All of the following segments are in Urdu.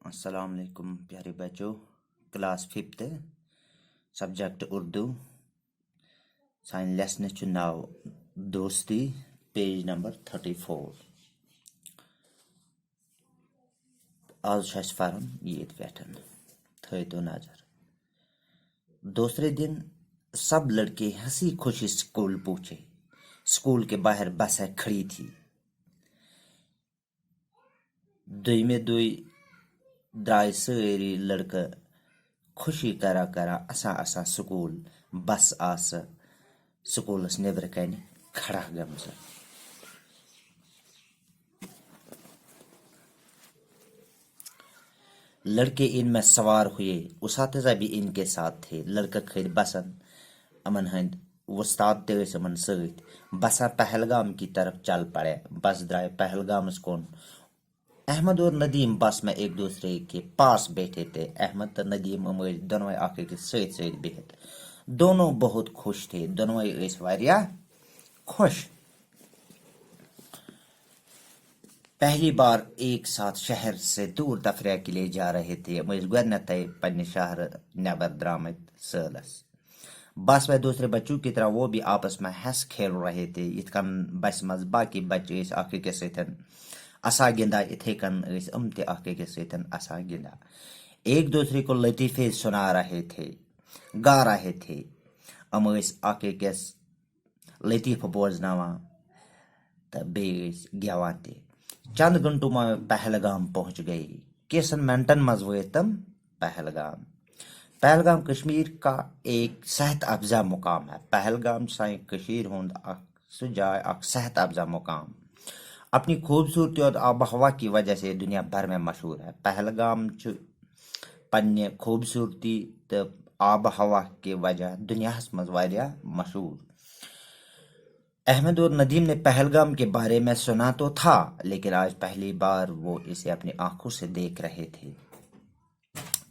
السلام علیکم پیارے بچوں. Class 5 subject Urdu. سانہِ لیسنس چھُ ناو دوستی. Page number 34. آز چھُ اَسہِ پَرُن ییٚتہِ پٮ۪ٹھ تھٲیتو نظر. دوسرے دن سب لڑکے ہنسی خوشی اسکول پہنچے. اسکول کے باہر بسیں کھڑی تھی. دویمہِ دۄہہِ درٛاے سٲری لڑکہٕ خوشی کران اسان سکوٗل. بس آسہٕ سکوٗلس نیبرٕ کنہِ کھڑا گٔمژٕ. لڑکے ان میں سوار ہوئے. اساتذہ بھی ان کے ساتھ تھے. لڑکہ کھٔتۍ بسن. امن ہٕنٛدۍ وستاد تہِ ٲسۍ یِمن سۭتۍ. بساں پہلگام کی طرف چل پڑے. بس درائے پہلگامس کُن. احمد اور ندیم بس میں ایک دوسرے کے پاس بیٹھے تھے. احمد تو ندیم دونوے اکھ أکِس سۭتۍ بِہِتھ. دونوں بہت خوش تھے. دونوے ٲسۍ واریاہ خوش. پہلی بار ایک ساتھ شہر سے دور تفریح کے لیے جا رہے تھے. یِم ٲسۍ گۄڈنیتھے پننہِ شہر نیبر درامٕتۍ سٲلس. بس میں دوسرے بچوں کی طرح وہ بھی آپس میں ہنس کھیل رہے تھے. یِتھ کن بسہِ منٛز باقی بچہِ ٲسۍ اکھ أکِس سۭتۍ اسا گِنٛدان. اِتھے کن ٲسۍ یِم تہِ اکھ أکِس سۭتۍ اسا گِنٛدان. ایک دوسرے کو لطیفے سنا رہے تھے, گا رہے تھے. یِم ٲسۍ اکھ أکِس لطیفہٕ بوزناوان تہٕ بیٚیہِ ٲسۍ گٮ۪وان تہِ. چند گھنٹوں میں پہلگام پہنچ گئے. کیسن منٹن مز وٲتۍ تم پہلگام. پہلگام کشمیر کا ایک صحت افزا مقام ہے. پہلگام سانہِ کشیٖر ہُنٛد سُہ جاے اکھ صحت افزا مقام. اپنی خوبصورتی اور آب و ہوا کی وجہ سے دنیا بھر میں مشہور ہے. پہلگام چھُ پننہِ خوبصورتی تہٕ آب و ہوا کی وجہ دنیاہس منٛز واریاہ مشہور. احمد اور ندیم نے پہلگام کے بارے میں سنا تو تھا, لیکن آج پہلی بار وہ اسے اپنی آنکھوں سے دیکھ رہے تھے.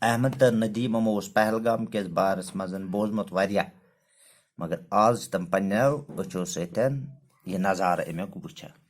احمد تہٕ ندیم یِمو اوس پہلگام کِس بارس منٛز بوزمُت واریاہ, مگر آز چھِ تِم پننیو أچھو سۭتۍ یہِ نظارٕ امیُک وٕچھان.